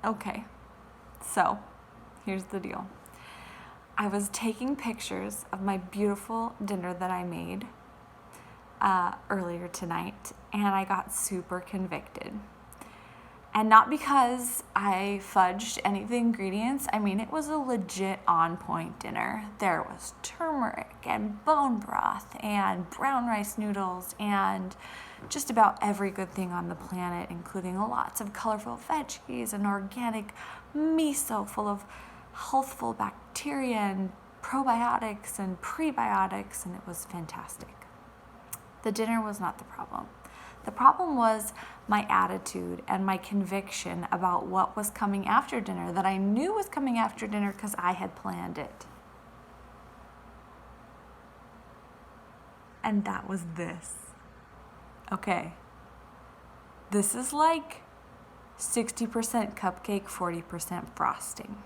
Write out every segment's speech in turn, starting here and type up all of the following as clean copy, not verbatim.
Okay, so here's the deal. I was taking pictures of my beautiful dinner that I made earlier tonight, and I got super convicted. And not because I fudged any of the ingredients. I mean, it was a legit on point dinner. There was turmeric and bone broth and brown rice noodles and just about every good thing on the planet, including lots of colorful veggies and organic miso full of healthful bacteria and probiotics and prebiotics, and it was fantastic. The dinner was not the problem. The problem was my attitude and my conviction about what was coming after dinner, that I knew was coming after dinner because I had planned it. And that was this. Okay. This is like 60% cupcake, 40% frosting.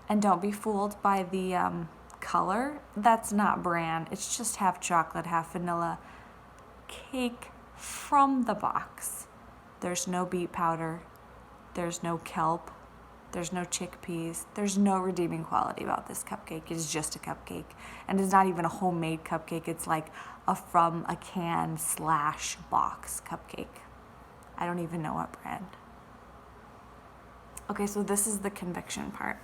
And don't be fooled by the color. That's not bran. It's just half chocolate, half vanilla cake from the box. There's no beet powder. There's no kelp. There's no chickpeas. There's no redeeming quality about this cupcake. It's just a cupcake. And it's not even a homemade cupcake. It's like from a can / box cupcake. I don't even know what brand. Okay, so this is the conviction part.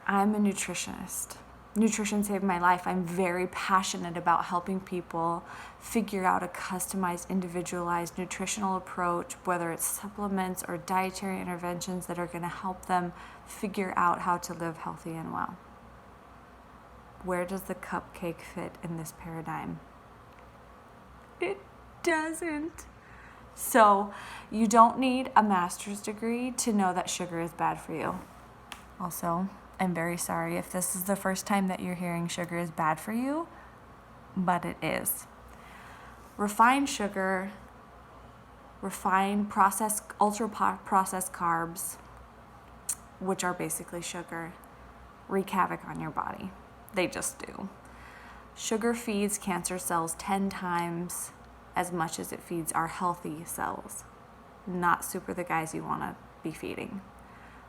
I'm a nutritionist. Nutrition saved my life. I'm very passionate about helping people figure out a customized, individualized nutritional approach, whether it's supplements or dietary interventions that are going to help them figure out how to live healthy and well. Where does the cupcake fit in this paradigm? It doesn't. So you don't need a master's degree to know that sugar is bad for you. Also, I'm very sorry if this is the first time that you're hearing sugar is bad for you, but it is. Refined sugar, ultra-processed carbs, which are basically sugar, wreak havoc on your body. They just do. Sugar feeds cancer cells 10 times as much as it feeds our healthy cells. Not super the guys you want to be feeding.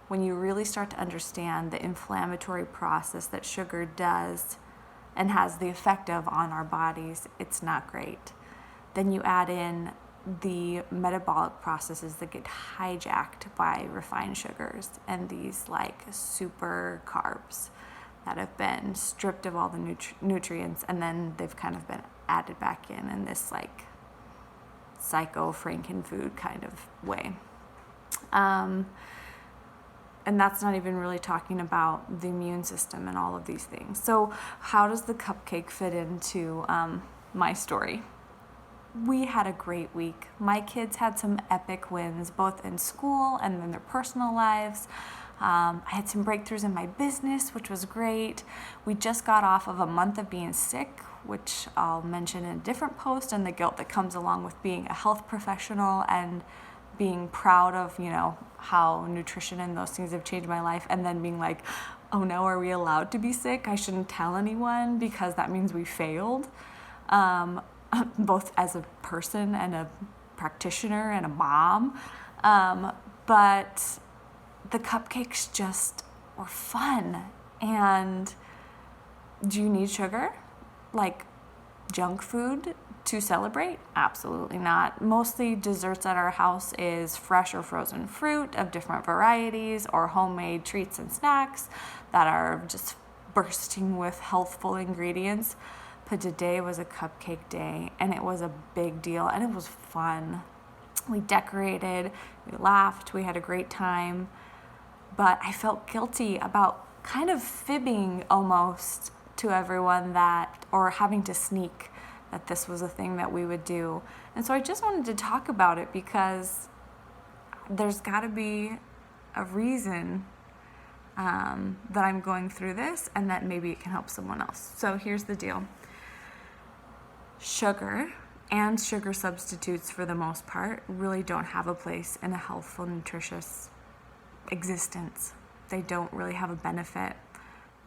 When you really start to understand the inflammatory process that sugar does and has the effect of on our bodies, it's not great. Then you add in the metabolic processes that get hijacked by refined sugars and these like super carbs that have been stripped of all the nutrients, and then they've kind of been added back in this like psycho Frankenfood kind of way. And that's not even really talking about the immune system and all of these things. So how does the cupcake fit into my story? We had a great week. My kids had some epic wins, both in school and in their personal lives. I had some breakthroughs in my business, which was great. We just got off of a month of being sick, which I'll mention in a different post, and the guilt that comes along with being a health professional and being proud of, how nutrition and those things have changed my life, and then being like, oh no, are we allowed to be sick? I shouldn't tell anyone because that means we failed, both as a person and a practitioner and a mom. But the cupcakes just were fun. And do you need sugar? Like junk food to celebrate? Absolutely not. Mostly desserts at our house is fresh or frozen fruit of different varieties or homemade treats and snacks that are just bursting with healthful ingredients. But today was a cupcake day, and it was a big deal, and it was fun. We decorated, we laughed, we had a great time, but I felt guilty about kind of fibbing almost to everyone or having to sneak that this was a thing that we would do. And so I just wanted to talk about it because there's got to be a reason that I'm going through this, and that maybe it can help someone else. So here's the deal. Sugar and sugar substitutes, for the most part, really don't have a place in a healthful, nutritious existence. They don't really have a benefit.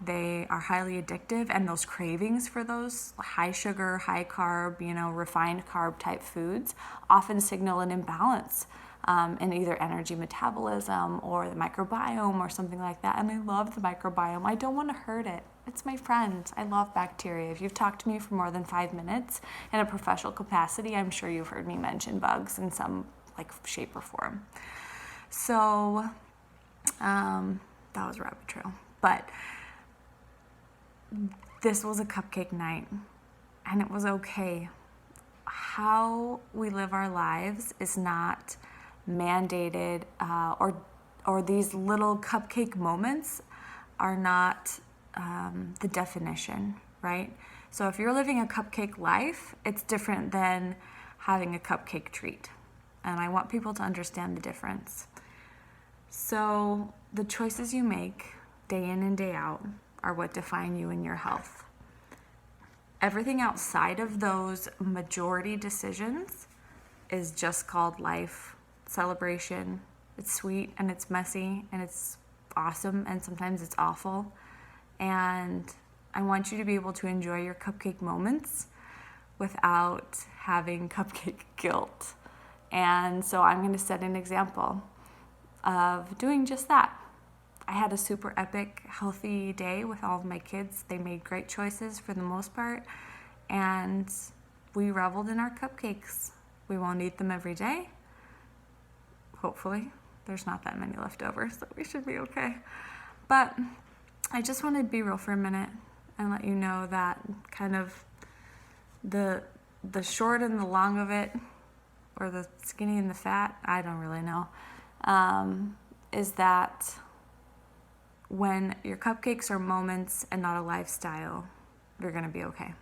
They are highly addictive, and those cravings for those high sugar, high carb, refined carb type foods often signal an imbalance in either energy metabolism or the microbiome or something like that. And I love the microbiome. I don't want to hurt it. It's my friend. I love bacteria. If you've talked to me for more than 5 minutes in a professional capacity, I'm sure you've heard me mention bugs in some shape or form. So that was a rabbit trail. But this was a cupcake night, and it was okay. How we live our lives is not mandated, or these little cupcake moments are not the definition, right? So if you're living a cupcake life, it's different than having a cupcake treat. And I want people to understand the difference. So the choices you make day in and day out are what define you and your health. Everything outside of those majority decisions is just called life, celebration. It's sweet and it's messy and it's awesome and sometimes it's awful. And I want you to be able to enjoy your cupcake moments without having cupcake guilt. And so I'm going to set an example of doing just that. I had a super epic, healthy day with all of my kids. They made great choices for the most part, and we reveled in our cupcakes. We won't eat them every day. Hopefully. There's not that many left over, so we should be okay. But I just wanted to be real for a minute and let you know that kind of the short and the long of it, or the skinny and the fat, I don't really know, is that when your cupcakes are moments and not a lifestyle, you're going to be okay.